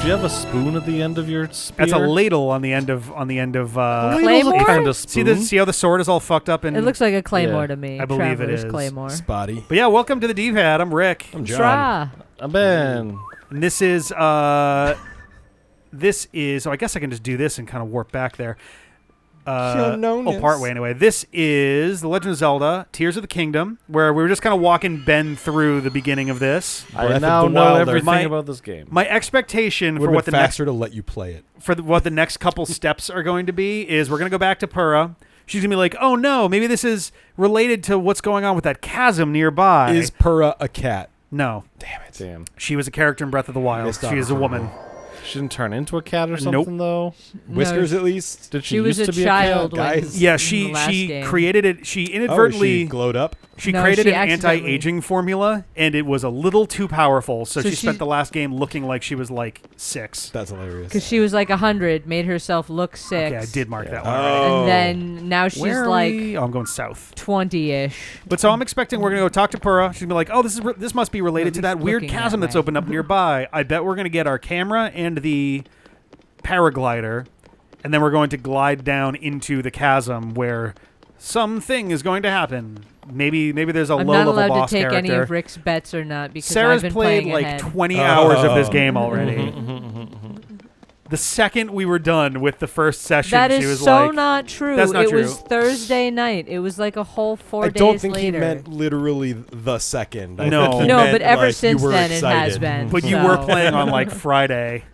you have a spoon at the end of your spear? That's a ladle on the end of Claymore? Kind of spoon. See how the sword is all fucked up and It looks like a claymore Yeah. to me. I believe it Traveler's is. Claymore. Spotty. But yeah, welcome to the D-Pad. I'm Rick. I'm John. Shra. Ben. And this is so I guess I can just do this and kind of warp back there. Partway anyway. This is The Legend of Zelda, Tears of the Kingdom, where we were just kind of walking Ben through the beginning of this. I Breath now of the know Wilder. everything about this game. My expectation for Would what have the been next faster to let you play it. what the next couple steps are going to be is we're going to go back to Purah. She's going to be like, oh no, maybe this is related to what's going on with that chasm nearby. Is Purah a cat? No. Damn it. Damn. She was a character in Breath of the Wild. Missed She is a woman. She didn't turn into a cat or something, though? Whiskers, at least? Did she She was used a to be child a cat? when- Guys. Yeah, in she the last game. created it. She Oh, inadvertently she glowed up? she No, created she an accidentally- anti-aging formula, and it was a little too powerful. So So she she- spent the last game looking like she was like 6. That's hilarious. Because she was like 100, made herself look 6. Okay, I did mark that Yeah. one. Right. Oh. And then now she's Where are like we? Oh, I'm going south. 20-ish. But so I'm expecting we're gonna go talk to Purah. She's gonna be like, "Oh, this must be related to that least weird looking chasm that that's way. opened up nearby." I bet we're gonna get our camera and the paraglider, and then we're going to glide down into the chasm where something is going to happen. Maybe there's a I'm low not level allowed boss to take character. any of Rick's bets or not because Sarah's I've been played playing like ahead. 20 hours of this Oh. game already. The second we were done with the first session, That she is was so like, not true. That's not it true. was Thursday night. It was like a whole 4 I days don't think later. he meant literally the second. I No. think he No, meant, but ever like, since you were then it has excited. been. "But you so. were playing on like Friday."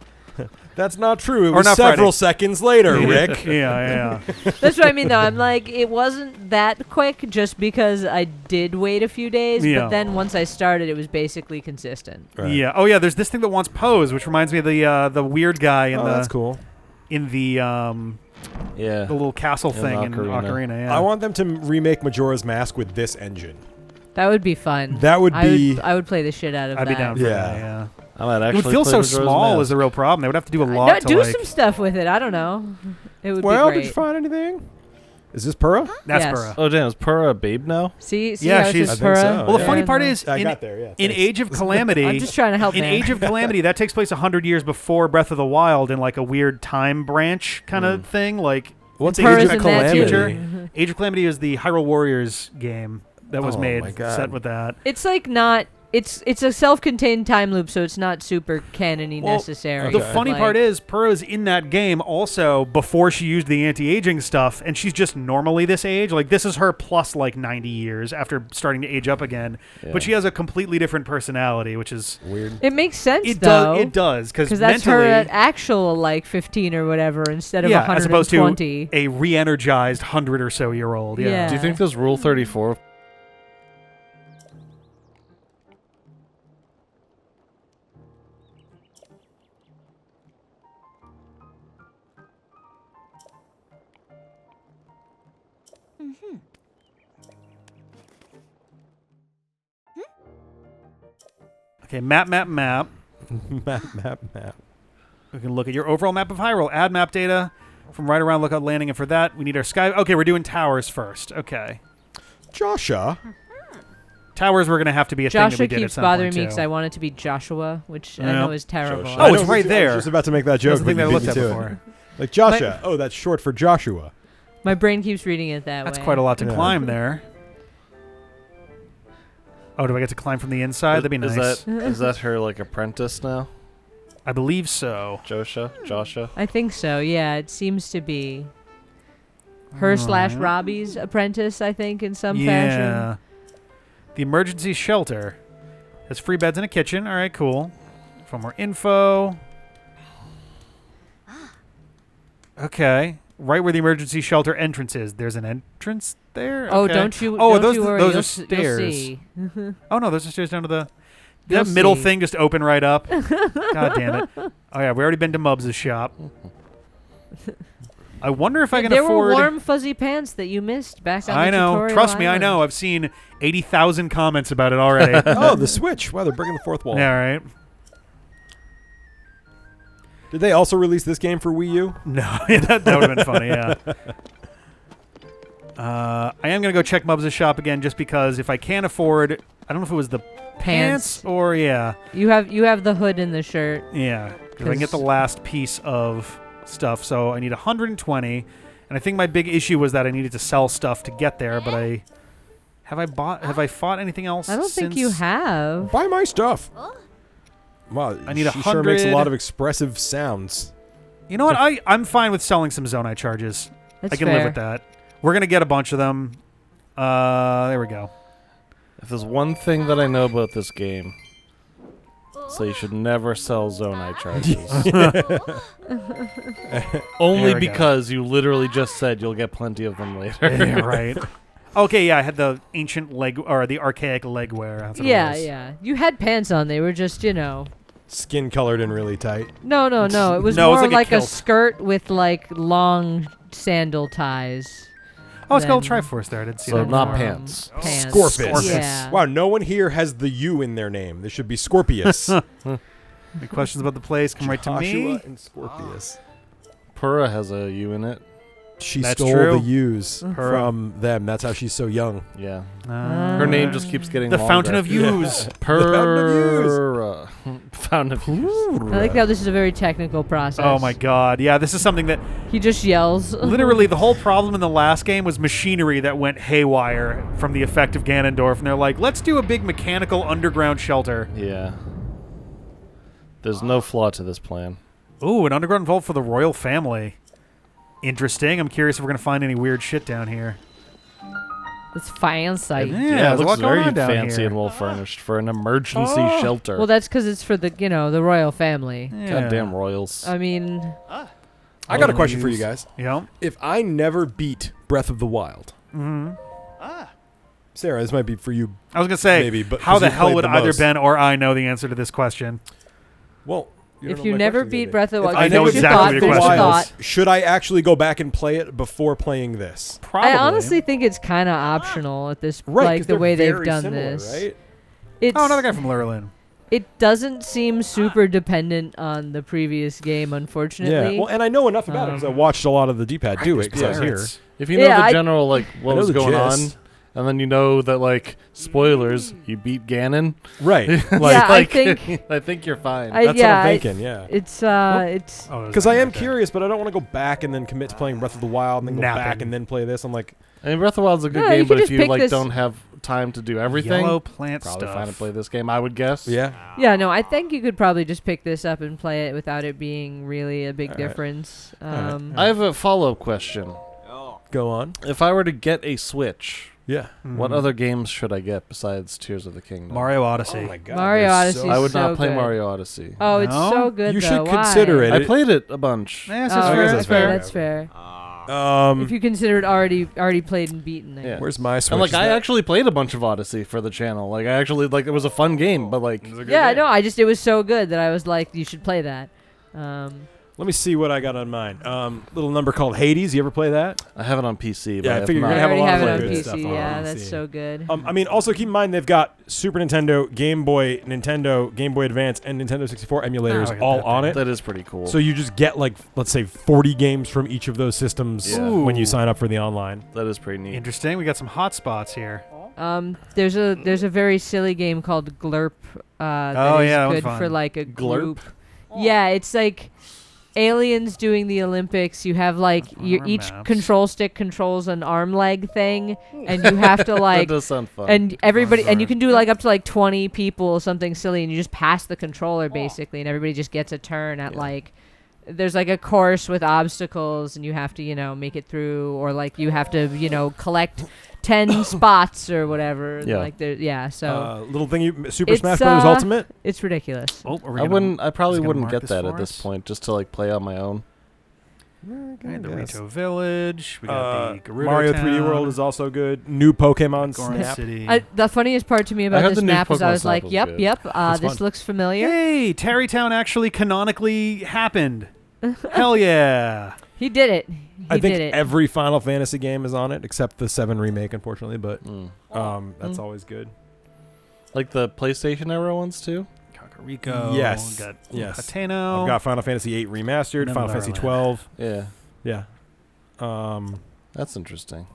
That's not true. It Or was not several Friday. seconds later, Rick. Yeah. That's what I mean, though. I'm like, it wasn't that quick just because I did wait a few days. Yeah. But then once I started, it was basically consistent. Right. Yeah. Oh yeah. There's this thing that wants pose, which reminds me of the weird guy in That's cool. in the Yeah. the little castle In thing in Ocarina. Ocarina. Yeah. I want them to remake Majora's Mask with this engine. That would be fun. That would I be... I would play the shit out of I'd that. be down for Yeah. that. Yeah. I might It actually would feel play so Majora's small Mask. is the real problem. They would have to do a lot No, to do like. some stuff with it. I don't know. It would Well, be great. did you find anything? Is this Purah? That's Yes. Purah. Oh, damn. Is Purah a babe now? See Yeah, how it she's- says I think Purah? so, Well, the yeah. funny part is, I in, got there, yeah. in thanks. Age of Calamity, I'm just trying to help in man. Age of Calamity, that takes place 100 years before Breath of the Wild in like a weird time branch kind of thing. Like, What's Purah's Age of in that too. Calamity? Age of Calamity is the Hyrule Warriors game that was Oh made my God. set with that. It's like not. It's a self-contained time loop, so it's not super canon-y Well, necessary. The Okay. funny Like, part is, Purah's in that game also before she used the anti-aging stuff, and she's just normally this age. Like, this is her plus like 90 years after starting to age up again. Yeah. But she has a completely different personality, which is Weird. it makes sense it though. does because that's mentally, her at actual like 15 or whatever instead of yeah, as opposed to 120. a re-energized 100 or so year old. Yeah. Yeah. Do you think there's Rule 34? Okay, map. map. We can look at your overall map of Hyrule. Add map data from right around lookout landing, and for that we need our sky. Okay, we're doing towers first. Okay, Joshua. towers were gonna have to be a thing that Joshua we did at keeps some bothering point me too. because I want it to be Joshua, which I Yeah. know is terrible. Joshua. Oh, I it's know, right I there. was just about to make that joke. That's the thing but that I you looked beat at me to before. it. Like Joshua. Oh, that's short for Joshua. My brain keeps reading it that That's way. quite a lot to Yeah. climb there. Oh, do I get to climb from the inside? That'd be nice. Is that her like apprentice now? I believe so. Joshua? I think so. Yeah, it seems to be her slash Robbie's apprentice. I think in some fashion. Yeah. The emergency shelter has free beds and a kitchen. All right, cool. For more info. Okay. Right where the emergency shelter entrance is. There's an entrance there? Oh, Okay. don't you? Oh, don't those, you worry. those you'll are s- you'll stairs. see. Oh, no, those are stairs down to the... You'll That middle see. thing just open right up. God damn it. Oh, yeah, we already been to Mubs' shop. I wonder if I can there afford... were warm fuzzy pants that you missed back on I the know. tutorial Trust me, I island. know. I've seen 80,000 comments about it already. Oh, the Switch. Wow, they're breaking the fourth wall. Yeah, right. Did they also release this game for Wii U? No, that would have been funny, yeah. I am going to go check Mubs' shop again just because if I can't afford... I don't know if it was the pants or... Yeah. You have the hood and the shirt. Yeah. If I can get the last piece of stuff, so I need 120, and I think my big issue was that I needed to sell stuff to get there. But have I fought anything else? I don't think you have. Buy my stuff. Wow, I need she sure makes a 100. lot of expressive sounds. You know what? I'm fine with selling some Zonai charges. That's I can fair. live with that. We're gonna get a bunch of them. There we go. If there's one thing that I know about this game, so you should never sell Zonai charges. Only There we go. because you literally just said you'll get plenty of them later. Yeah, right. Okay, yeah, I had the ancient leg or the archaic leg wear. That's what it Yeah, was. yeah. You had pants on. They were just, Skin colored and really tight. No. It was No, it was more like a like a kilt. skirt with like long sandal ties. Oh, it's called Then- Triforce there. I didn't see So that. not Um, pants. Pants. Scorpius. Yeah. Wow, no one here has the U in their name. There should be Scorpius. Any questions about the place? Come right to me. Joshua and Scorpius. Pura has a U in it. She That's stole true. the U's Her- from them. That's how she's so young. Yeah. Her Her name just keeps getting the longer. Fountain of Youths. Pura. Fountain of Youth. I like how this is a very technical process. Oh my God! Yeah, this is something that He just yells. literally the whole problem in the last game was machinery that went haywire from the effect of Ganondorf, and they're like, let's do a big mechanical underground shelter. Yeah. There's no flaw to this plan. Ooh, an underground vault for the royal family. Interesting. I'm curious if we're gonna find any weird shit down here. It's fancy. Yeah, Yeah, there's it a lot looks going very on down fancy here. and well furnished for an emergency Oh. shelter. Well, that's because it's for the the royal family. Yeah. Goddamn royals. I mean, I got a question for you guys. Yeah. If I never beat Breath of the Wild, Sarah, this might be for you. I was gonna say, Maybe, but how 'cause the you hell played would the either most. Ben or I know the answer to this question? Well, don't if know you my never question's beat gonna Breath of the be. Wild, If I know finish your exactly thought, the finish your question thought. is. Should I actually go back and play it before playing this? Probably. I honestly think it's kind of optional at this, Right, like 'cause the they're way they've very done similar, this. right? It's, Oh, another guy from Lurelin. It doesn't seem super dependent on the previous game, unfortunately. Yeah. Well, and I know enough about it because I watched a lot of the D-pad do it because I was here. Pirates. If you know Yeah, the I- general, like, what I know was the going gist. on, and then you know that, like, spoilers, you beat Ganon. Right. Yeah, I like, think- I think you're fine. I- That's yeah, what I- I'm thinking, yeah. It's Oh, Because I am curious, but I don't want to go back and then commit to playing Breath of the Wild and then go Napping. back and then play this. I'm like, I mean, Breath of the Wild's a good No, you game, could but if just you, pick like, this- don't have time to do everything, Yellow plant probably stuff. fine to play this game, I would guess. yeah. yeah, no, I think you could probably just pick this up and play it without it being really a big All right. difference. right. I have a follow-up question. Go on. If I were to get a Switch, Yeah. what other games should I get besides Tears of the Kingdom? Mario Odyssey. Oh my God. Mario there's Odyssey I is would not so play good. Mario Odyssey. Oh, it's No? so good. You though. should Why? consider it. I played it a bunch. Yeah, Oh, that's I guess fair. that's fair. That's fair. If you consider it already played and beaten. I Yeah. guess. Where's my Switch? And like Is I that- actually played a bunch of Odyssey for the channel. Like I actually like it was a fun game, but like Yeah, no, it was so good that I was like, you should play that. Let me see what I got on mine. Little number called Hades. You ever play that? I have it on PC. But Yeah, I have figure you're not. gonna I have a already lot have of it on good PC. stuff on Yeah, PC. that's so good. I mean, also keep in mind they've got Super Nintendo, Game Boy, Nintendo, Game Boy Advance, and Nintendo 64 emulators Oh, I got all that on thing. it. That is pretty cool. So you just get like, let's say, 40 games from each of those systems Yeah. when you Ooh. sign up for the online. that is pretty neat. Interesting. We got some hot spots here. There's a very silly game called Glurp. That Oh, is yeah, that one's good fun. for like a Glurp? group. Yeah, it's like aliens doing the Olympics. You have like each maps. control stick controls an arm leg thing, and you have to That like. does sound fun. And everybody, and you can do like up to like 20 people, something silly, and you just pass the controller basically, and everybody just gets a turn at like. There's like a course with obstacles, and you have to, make it through, or like you have to, collect 10 spots or whatever. and, Yeah. Like so Little thing, Super It's, Smash Bros. Ultimate. it's ridiculous. Oh, are we I gonna- wouldn't. I probably is he gonna wouldn't mark get this that for at this us? point, just to like play on my own. Okay, the Rito Village. We got the Gerudo Mario Town, 3D World is also good. New Pokemon Goron Snap. City. The funniest part to me I about heard this the new map is I Pokemon was Snap like, was yep, good. yep, It's this fun. looks familiar. Hey, Terrytown actually canonically happened. Hell yeah. He did it. I He think did it. every Final Fantasy game is on it except the 7 remake, unfortunately. But Mm. that's always good. Like the PlayStation era ones too. Kakariko. Yes. Got Yes. Hateno. I've got Final Fantasy 8 remastered, None Final of Fantasy Ireland. 12. Yeah, Yeah. that's interesting.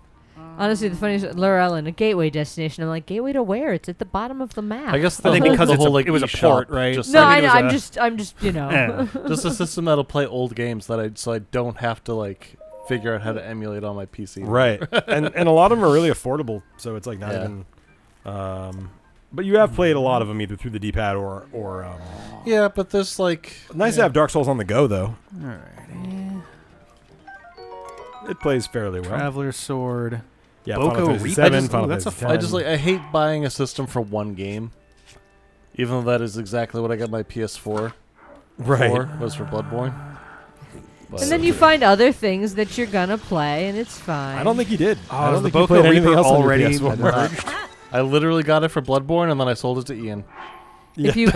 Honestly, the funniest Llewellyn, a gateway destination. I'm like, gateway to where? It's at the bottom of the map. I guess I think because the it's whole it was a eShop, port, right? Just no, I I mean, know. it was I'm just, Yeah. just a system that'll play old games so I don't have to like figure out how to emulate on my PC. Right. and a lot of them are really affordable, so it's like not Yeah. even. But you have played a lot of them either through the D-pad or Yeah, but there's like nice to have Dark Souls on the go though. Alrighty. It plays fairly well. Traveler's Sword. Yeah, Boko Final Fantasy Reap. VII, I just- Final ooh, that's Fantasy a I X. just like I hate buying a system for one game. Even though that is exactly what I got my PS4 right. for, was for Bloodborne. But and then you find other things that you're gonna play, and it's fine. I don't think you did. I Oh, don't is the think you Boko played anything Reaper else on your already PS1. I did not. I literally got it for Bloodborne and then I sold it to Ian. If you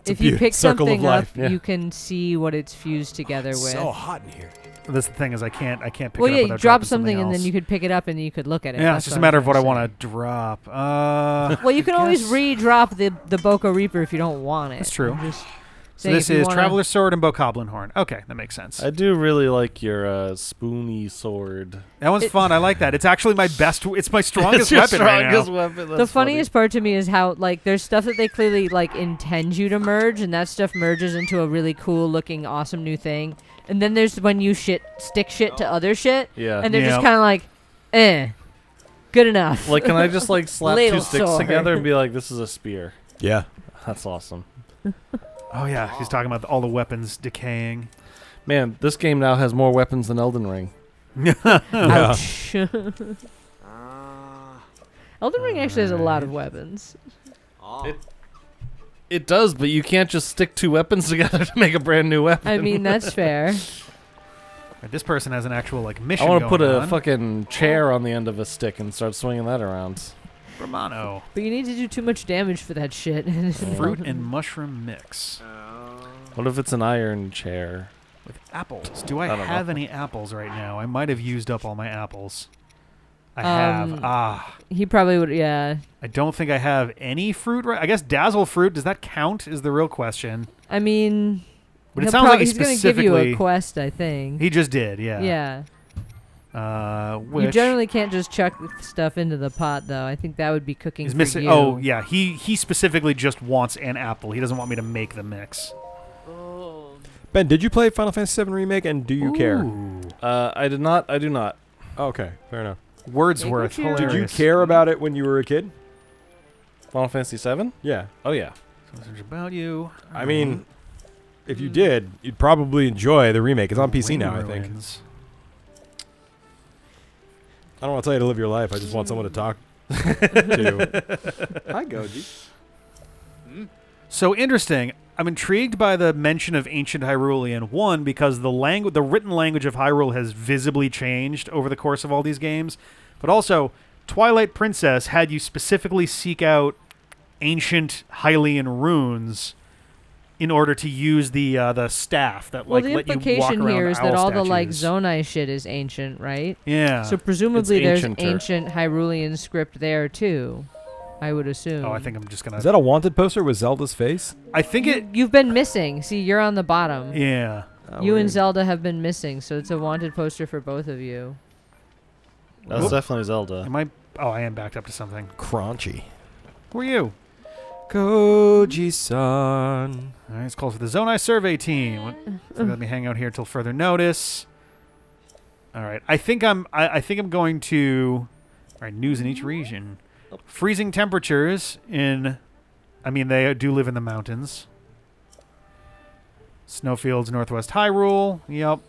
if you pick circle of something up, life. Yeah. you can see what it's fused together with. So hot in here. This thing is I can't pick well, it up yeah, you without drop dropping something and then else. you could pick it up and you could look at it. Yeah, That's it's just a I'm matter of what I trying want to drop. Well, you can always guess- re-drop the Boko Reaper if you don't want it. That's true. I'm just So saying this if you is wanna- Traveler's Sword and Bokoblin Horn. Okay, that makes sense. I do really like your spoony sword. That one's fun. I like that. It's actually my best. It's my strongest It's your weapon right now. strongest weapon. The That's funniest part to me is how like there's stuff that they clearly like intend you to merge, and that stuff merges into a really cool looking, awesome new thing. And then there's when you stick shit to other shit, Yeah. and they're just Yep. kind of like, good enough. Like, can I just like slap Ladle two sticks sword. together and be like, "This is a spear"? Yeah. That's awesome. Oh yeah, he's talking about all the weapons decaying. Man, this game now has more weapons than Elden Ring. Ouch. Elden Ring actually has a lot of weapons. It does, but you can't just stick two weapons together to make a brand new weapon. I mean, that's fair. Right, this person has an actual like mission. I want to put going a on. fucking chair on the end of a stick and start swinging that around. Romano. But you need to do too much damage for that shit. Fruit and mushroom mix What if it's an iron chair? with apples. Do I I don't have know. any apples right now? I might have used up all my apples. I Um, have. He probably would, yeah. I don't think I have any fruit right. I guess dazzle fruit. Does that count? Is the real question. I mean, But it he'll sounds like he he's gonna give you specifically. a quest, I think. He just did. Yeah. Yeah. You Which generally can't just chuck stuff into the pot, though. I think that would be cooking he's for missing. you. Oh yeah. He specifically just wants an apple. He doesn't want me to make the mix. Ben, did you play Final Fantasy VII Remake, and do you care? Ooh. I did not. I do not. Oh, okay, fair enough. Wordsworth. Make what you- Hilarious. Did you care about it when you were a kid? Final Fantasy VII? Yeah. Oh yeah. Something about you. I mean, if you did, you'd probably enjoy the remake. It's on PC now, I think. Ruins. I don't want to tell you to live your life. I just want someone to talk to. Hi, Goji. So interesting. I'm intrigued by the mention of ancient Hyrulean. One, because the written language of Hyrule has visibly changed over the course of all these games, but also Twilight Princess had you specifically seek out ancient Hylian runes in order to use the staff that Well, like the let you walk implication around here is that owl all the like statues. Zonai shit is ancient, right? Yeah. So presumably there's ancienter. ancient Hyrulean script there too. I would assume. Oh, I think I'm just gonna. Is that a wanted poster with Zelda's face? I think it. You've been missing. See, you're on the bottom. Yeah. Oh, You and weird. Zelda have been missing, so it's a wanted poster for both of you. That's Whoop. definitely Zelda. Am I? Oh, I am backed up to something. Crunchy. Who are you? Koji-san. All right, it's called for the Zonai survey team. Let me hang out here till further notice. All right, I think I'm going to. All right, news in each region. Freezing temperatures in. I mean, they do live in the mountains. Snowfields, Northwest Hyrule. Yep.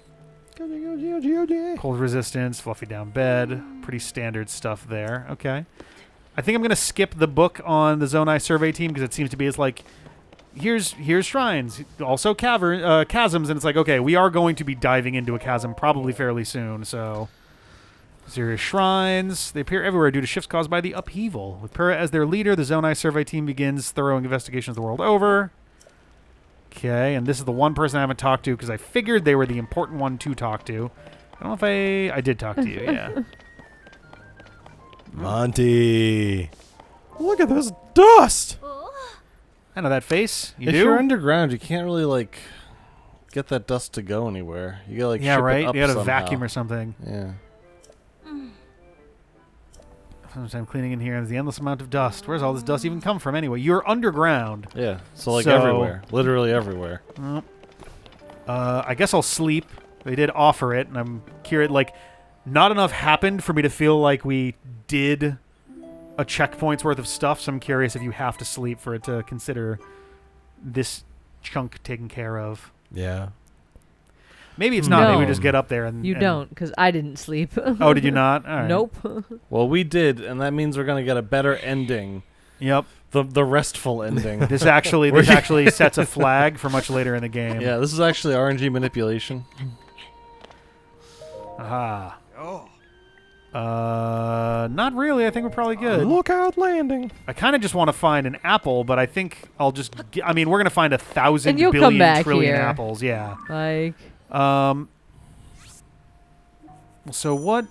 Cold resistance, fluffy down bed. Pretty standard stuff there. Okay. I think I'm going to skip the book on the Zonai survey team because it seems to be it's like, here's shrines, also chasms, and it's like, okay, we are going to be diving into a chasm probably fairly soon, so serious shrines. They appear everywhere due to shifts caused by the upheaval. With Pura as their leader, the Zonai survey team begins thorough investigations the world over. Okay, and this is the one person I haven't talked to because I figured they were the important one to talk to. I don't know if I did talk to you, yeah. Monty. Look at this dust. I know that face. You if do? you're underground, you can't really like get that dust to go anywhere. You gotta like Yeah, ship right? It up You got to somehow. vacuum or something. Yeah. I'm cleaning in here. There's the endless amount of dust. Where's all this dust even come from anyway? You're underground. Yeah, so like So- everywhere. Literally everywhere. I guess I'll sleep. They did offer it, and I'm curious. Like, not enough happened for me to feel like we did a checkpoint's worth of stuff, so I'm curious if you have to sleep for it to consider this chunk taken care of. Yeah. Maybe it's not. No. Maybe we just get up there and... You and- don't, because I didn't sleep. Oh, did you not? All right. Nope. Well, we did, and that means we're gonna get a better ending. Yep. The restful ending. This actually sets a flag for much later in the game. Yeah, this is actually RNG manipulation. Aha. Not really. I think we're probably good. Lookout landing. I kind of just want to find an apple, but I think I'll just... I mean, we're going to find 1,000 And you'll come billion back trillion here. apples. Yeah. Like, So what...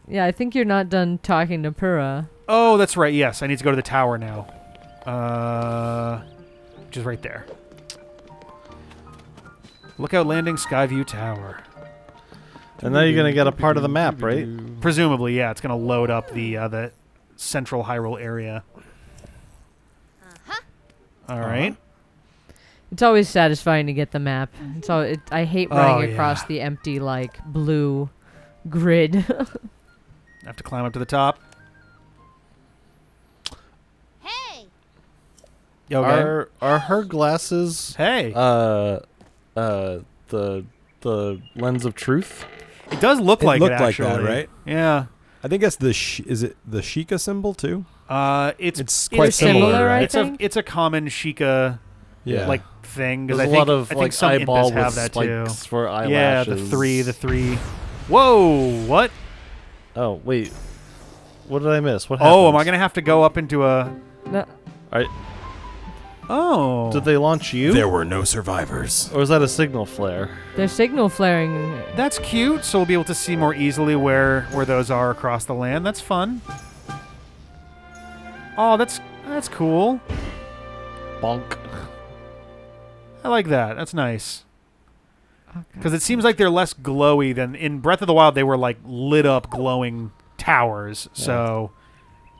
yeah, I think you're not done talking to Pura. Oh, that's right. Yes, I need to go to the tower now. Which is right there. Lookout landing, Skyview Tower. And now you're gonna get a part of the map, right? Presumably, yeah. It's going to load up the central Hyrule area. All right. It's always satisfying to get the map. I hate running across yeah. the empty, like, blue grid. I have to climb up to the top. Hey! Okay. Are her glasses Hey. the lens of truth? It does look like looked it, like actually. that, right? Yeah. I think that's is it the Sheikah symbol too? It's quite similar, I It's think. it's a common Sheikah Yeah. like thing because There's I a think lot of I think like some eyeball Impas with have that too. spikes for eyelashes. Yeah, the three. Whoa! What? Oh wait, what did I miss? What happened? Oh, am I gonna have to go up into a? No, Oh. Did they launch you? There were no survivors. Or was that a signal flare? they're signal flaring. That's cute. So we'll be able to see more easily where those are across the land. That's fun. Oh, that's cool. Bonk. I like that. That's nice. Because it seems like they're less glowy than in Breath of the Wild. They were like lit up, glowing towers. Yeah. So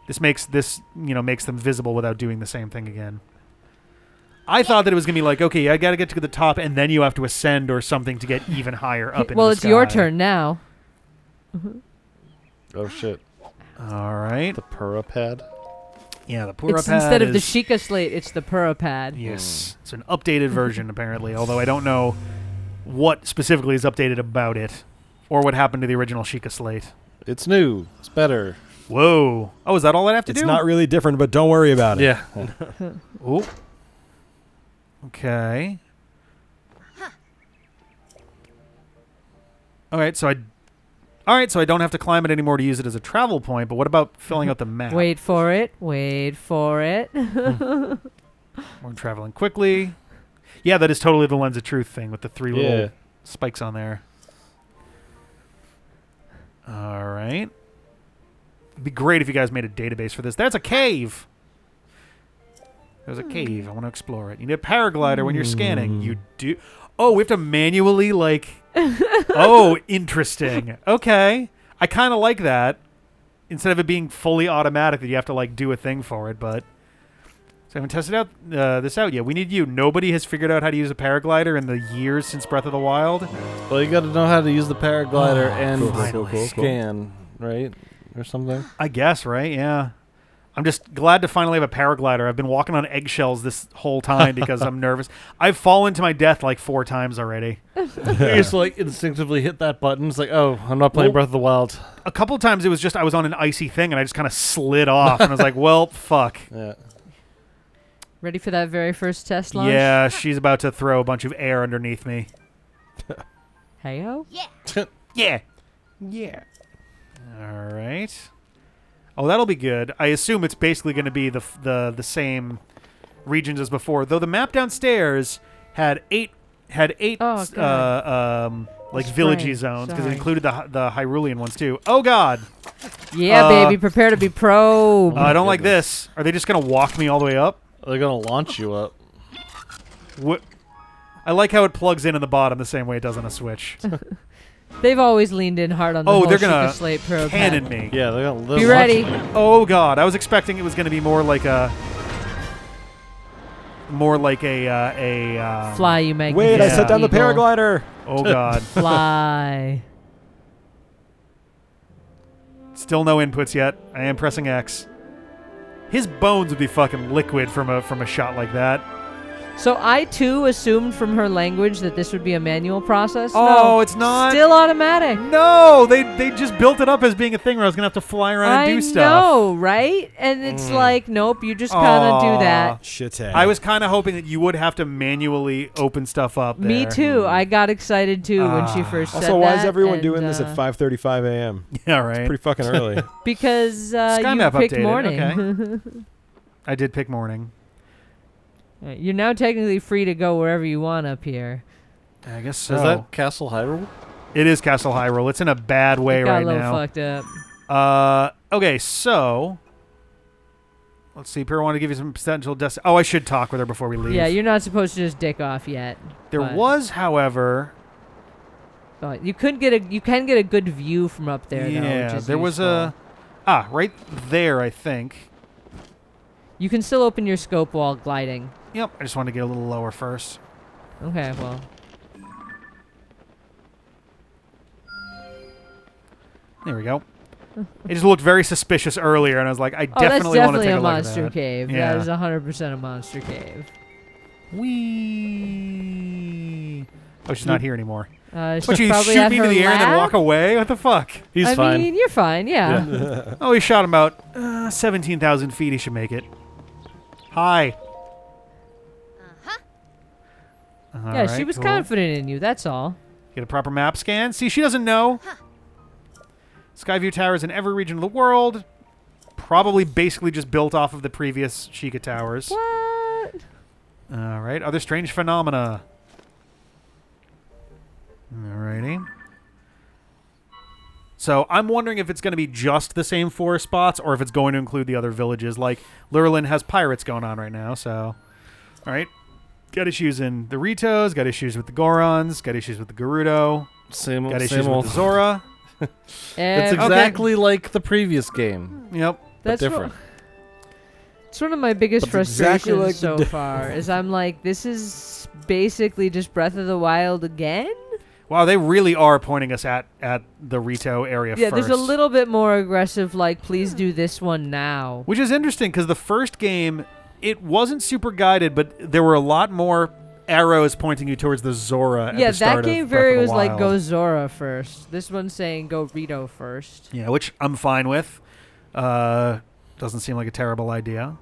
this makes them visible without doing the same thing again. I thought that it was gonna be like, okay, I gotta get to the top, and then you have to ascend or something to get even higher up. Well, into it's the your sky. turn now. Oh shit. All right. The Pura pad. Yeah, the Pura It's pad instead of the is- Sheikah slate, it's the Pura pad. Yes, it's an updated version apparently. Although I don't know what specifically is updated about it, or what happened to the original Sheikah slate. It's new. It's better. Whoa! Oh, is that all I have to It's do? not really different, but don't worry about it. Yeah. Oh. Okay. All right, so I don't have to climb it anymore to use it as a travel point. But what about filling out the map? Wait for it. Wait for it. We're traveling quickly. Yeah, that is totally the lens of truth thing with the three Yeah. little spikes on there. All right. It'd be great if you guys made a database for this. That's a cave. There's a cave. I want to explore it. You need a paraglider when you're scanning. You do. Oh, we have to manually like. Oh, interesting. Okay, I kind of like that. Instead of it being fully automatic, that you have to like do a thing for it. But so I haven't tested out this out yet. We need you. Nobody has figured out how to use a paraglider in the years since Breath of the Wild. Well, you got to know how to use the paraglider and cool. scan, right, or something. I guess, right? Yeah. I'm just glad to finally have a paraglider. I've been walking on eggshells this whole time because I'm nervous. I've fallen to my death like 4 times already. You just like instinctively hit that button. It's like, oh, I'm not playing Breath of the Wild. A couple of times it was just I was on an icy thing and I just kind of slid off and I was like, well, fuck. Yeah. Ready for that very first test launch? Yeah, she's about to throw a bunch of air underneath me. Heyo. Yeah. Yeah. Yeah. All right. Oh, that'll be good. I assume it's basically going to be the same regions as before, though the map downstairs had eight Oh, God. like Spring. villagey zones because it Sorry. included the Hyrulean ones too. Oh God. Yeah, baby. Prepare to be probed. I don't like this. Are they just going to walk me all the way up? They're gonna launch you up. What? I like how it plugs in the bottom the same way it does on a Switch. They've always leaned in hard on the Oh, whole they're gonna Sheikah Slate Pro cannon pad. me. Yeah, they're gonna Be ready. Oh God, I was expecting it was going to be more like a Fly, you magnificent Wait, I set down the eagle. paraglider. Oh God. Fly. Still no inputs yet. I am pressing X. His bones would be fucking liquid from a shot like that. So I too assumed from her language that this would be a manual process. Oh, No, it's not? Still automatic. No, they just built it up as being a thing where I was gonna have to fly around and do stuff. I know, right? And it's like, nope, you just kind of do that. Shithead. I was kind of hoping that you would have to manually open stuff up. Me there. too. I got excited too when she first said that. Also, why is everyone and, doing this at 5:35 a.m.? Yeah, right. It's pretty fucking early. Because you SkyMap picked updated, morning. okay. I did pick morning. You're now technically free to go wherever you want up here. I guess so. Is that Castle Hyrule? It is Castle Hyrule. It's in a bad way It got right a little now. fucked up. Okay, so let's see. Pearl wanted to give you some potential. Oh, I should talk with her before we leave. Yeah, you're not supposed to just dick off yet. There but- was, however. But you can get a good view from up there. though, Yeah, which is there was useful. right there, I think. You can still open your scope while gliding. Yep. I just wanted to get a little lower first. Okay, well. There we go. It just looked very suspicious earlier, and I was like, I Oh, that's definitely want to definitely take a a look monster at that. cave. Yeah. That is 100% a monster cave. Whee! Oh, she's not here anymore. What What, you shoot me into the air and then walk away? What the fuck? He's I fine. mean, you're fine, yeah. Oh, he shot him about 17,000 feet. He should make it. Hi. Yeah, she was confident in you, that's all. Get a proper map scan. See, she doesn't know. Skyview towers in every region of the world. Probably basically just built off of the previous Sheikah towers. What? All right. Other strange phenomena. Alrighty. So I'm wondering if it's going to be just the same 4 spots or if it's going to include the other villages. Like, Lurelin has pirates going on right now, so... Alright. Got issues in the Ritos, got issues with the Gorons, got issues with the Gerudo, Same, got same issues old. with the Zora. It's exactly like the previous game, Yep. but That's different. It's one of my biggest But it's exactly frustrations like the so far, is I'm like, this is basically just Breath of the Wild again? Wow, they really are pointing us at the Rito area Yeah, first. there's a little bit more aggressive, like, please do this one now. Which is interesting, because the first game, it wasn't super guided, but there were a lot more arrows pointing you towards the Zora at Yeah, the start that game of Breath very of the was like, Wild. go Zora first. This one's saying go Rito first. Yeah, which I'm fine with. Doesn't seem like a terrible idea.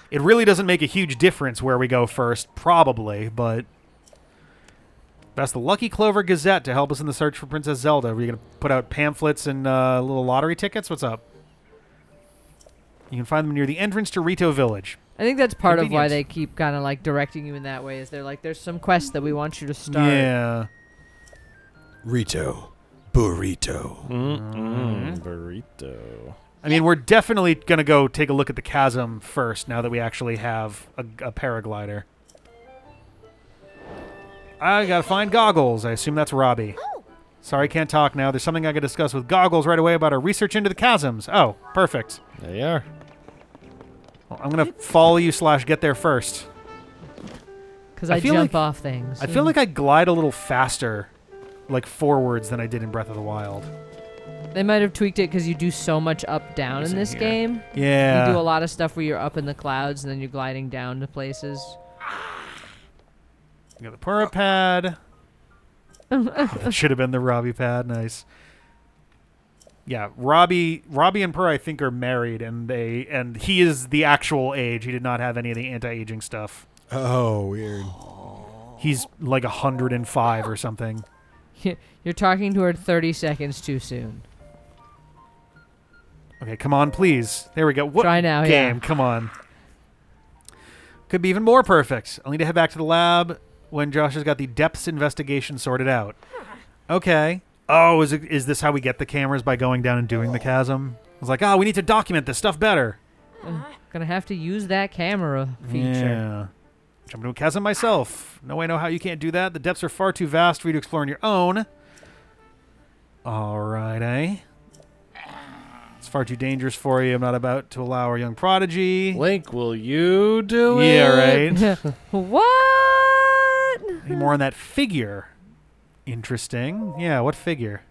It really doesn't make a huge difference where we go first, probably, but... That's the Lucky Clover Gazette to help us in the search for Princess Zelda. Are we going to put out pamphlets and little lottery tickets? What's up? You can find them near the entrance to Rito Village. I think that's part of why Convenient. they keep kind of like directing you in that way, is they're like, there's some quest that we want you to start. Yeah. Rito. Burrito. Burrito. I mean, we're definitely going to go take a look at the chasm first now that we actually have a paraglider. I got to find Goggles. I assume that's Robbie. Sorry, can't talk now. There's something I could discuss with Goggles right away about our research into the chasms. Oh, perfect. There you are. Well, I'm going to follow you / get there first. Because I I feel jump like- off things. I feel like I glide a little faster, like forwards, than I did in Breath of the Wild. They might have tweaked it because you do so much up-down in this here. game. Yeah. You do a lot of stuff where you're up in the clouds and then you're gliding down to places. We got the Pura pad. That should have been the Robbie pad. Nice. Yeah, Robbie and Pura, I think, are married, and he is the actual age. He did not have any of the anti-aging stuff. Oh, weird. He's like 105 or something. You're talking to her 30 seconds too soon. Okay, come on, please. There we go. What Try now, game? yeah. Come on. Could be even more perfect. I'll need to head back to the lab when Josh has got the depths investigation sorted out. Okay. Oh, is this how we get the cameras, by going down and doing the chasm? I was like, we need to document this stuff better. Gonna have to use that camera feature. Yeah. Jump into a chasm. chasm myself. No way, no how you can't do that. The depths are far too vast for you to explore on your own. All right, eh? It's far too dangerous for you. I'm not about to allow our young prodigy. Link, will you do it? Yeah, right. What? Any more on that figure? Interesting. Yeah, what figure?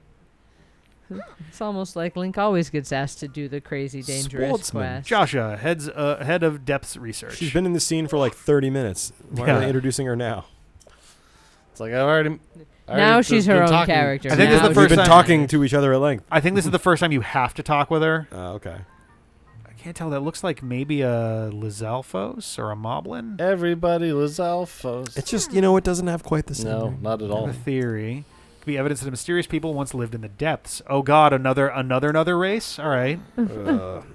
It's almost like Link always gets asked to do the crazy dangerous Sportsman. quest. Joshua, head of depths research. She's been in the scene for like 30 minutes. Why are they introducing her now? It's like I've already Now she's her own character. I think this is the Now first We've been time- talking to each other at length. I think this is the first time you have to talk with her. Okay. I can't tell. That looks like maybe a Lizalfos or a Moblin. Everybody Lizalfos. It's just, it doesn't have quite the same. No, ring. not at I have all. a theory. Could be evidence that mysterious people once lived in the depths. Oh God, another race. All right,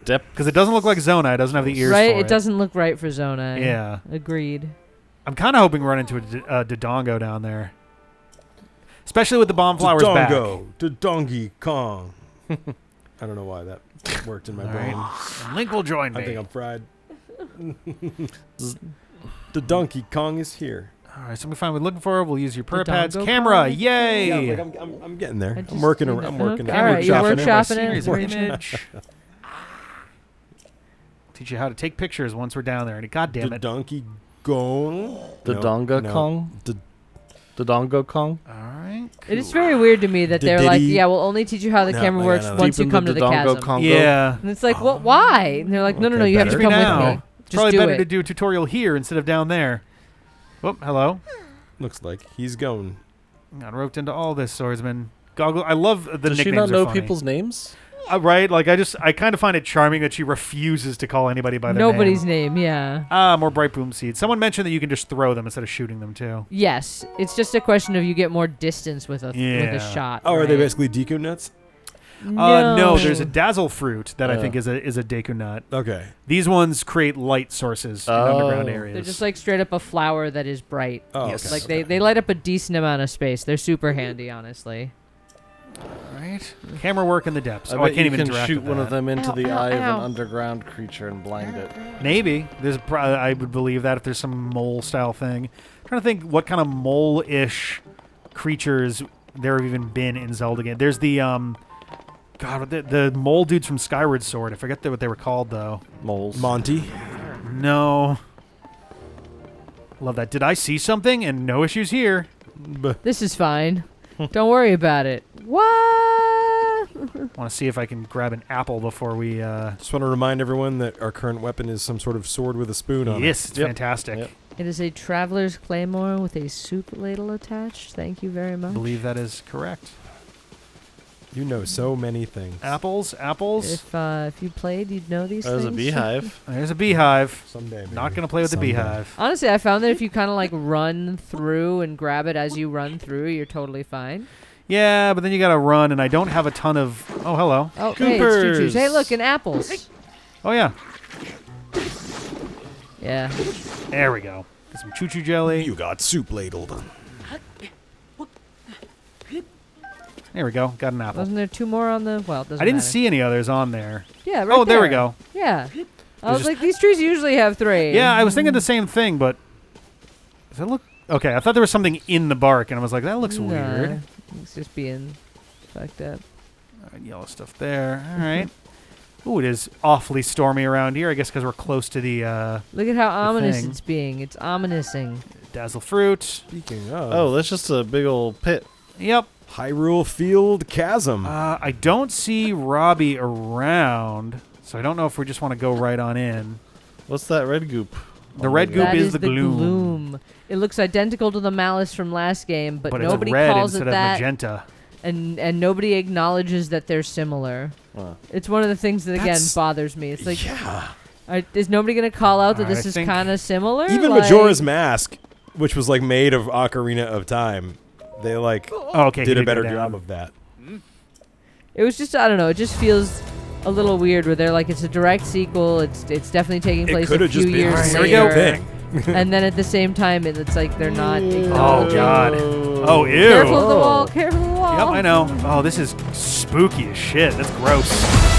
Depth. because it doesn't look like Zona. It doesn't have the ears. Right? for It doesn't look right for Zona. Yeah, Agreed. I'm kind of hoping we run into a Dodongo down there, especially with the bomb flowers back. to Donkey Kong. I don't know why that worked in my All brain. right. And Link will join me. I think I'm fried. The Donkey Kong is here. All right, so we find what we're looking for. We'll use your The Parapad's Dodongo camera. Kong? Yay! Yeah, like I'm getting there. I I'm just- working. you I'm know- working. okay. I'm All right, you're workshopping it. Series of image. Teach you how to take pictures once we're down there. And God damn The it! Donkey Kong. The Donga Kong? The Dongo Kong? All right. It is very weird to me that they're like, Diddy. yeah, we'll only teach you how the No, camera no, works no, no. once Deep you come to into the Dongo chasm. Congo? Yeah. And it's like, what? Why? And they're like, no, Okay, you have to better. come now. with me. It's Just probably do better it. to do a tutorial here instead of down there. Whoop, hello. Looks like he's going. Got roped into all this, swordsman. Goggle. I love the Does nicknames. she not know are funny. people's names? Right? Like I kind of find it charming that she refuses to call anybody by their Nobody's name. name, yeah. More bright boom seeds. Someone mentioned that you can just throw them instead of shooting them too. Yes, it's just a question of you get more distance with a Yeah. shot. Oh, are they right? basically Deku nuts? No, there's a dazzle fruit that I think Oh. is a Deku nut. Okay. These ones create light sources in underground areas. They're just like straight up a flower that is bright. Oh, Yes. okay. Like they light up a decent amount of space. They're super handy, honestly. right. Camera work in the depths. I I bet can't you even can interact shoot with one that. of them into the Ow, eye of ow. an underground creature and blind it. Maybe I would believe that if there's some mole style thing. I'm trying to think what kind of mole-ish creatures there have even been in Zelda game. There's the the mole dudes from Skyward Sword. I forget what they were called though. Moles. Monty. No. Love that. Did I see something? And no issues here. This is fine. Don't worry about it. What? Want to see if I can grab an apple before we. Just want to remind everyone that our current weapon is some sort of sword with a spoon on it. Yes, it's Yep. fantastic. Yep. It is a traveler's claymore with a soup ladle attached. Thank you very I much. believe that is correct. You know so many things. Apples. If you played, you'd know these There's things. a beehive. There's a beehive. Someday. Maybe. Not gonna play with the Someday. beehive. Honestly, I found that if you kind of like run through and grab it as you run through, you're totally fine. Yeah, but then you gotta run, and I don't have a ton of. Oh, hello. Oh, hey, it's choo-choos. Hey, Coopers. look, and apples. Oh yeah. Yeah. There we go. Get some choo-choo jelly. You got soup ladled. There we go. Got an apple. Wasn't there two more on the? Well, it doesn't I didn't matter. see any others on there. Yeah, right Oh, there we go. Yeah. I was just- like, these trees usually have three. Yeah, I was thinking the same thing, but does that look okay? I thought there was something in the bark, and I was like, that looks Nah, weird. It's just being fucked up. All right, yellow stuff there. All right. Ooh, it is awfully stormy around here. I guess because we're close to the Look at how ominous thing. it's being. It's ominousing. dazzle fruit. Speaking of. Oh, that's just a big old pit. Yep. Hyrule Field Chasm. I don't see Robbie around, so I don't know if we just want to go right on in. What's that red goop? The red goop That is is the the gloom. It looks identical to the malice from last game, but But nobody it's red calls instead it of that, magenta. and nobody acknowledges that they're similar. It's one of the things that again That's- bothers me. It's like, yeah. is nobody gonna call out that Alright, this I is think kind of similar? Even Like- Majora's Mask, which was like made of Ocarina of Time, they like Oh, okay. he did a go better down. job of that. It was just, I don't know. It just feels a little weird where they're like, it's a direct sequel. It's definitely taking It place could a have few just been years the Alright, same here we go. later. And then at the same time, it's like they're not Oh acknowledging. God. Oh ew. Careful of the wall. Careful of the wall. Yep, I know. Oh, this is spooky as shit. That's gross.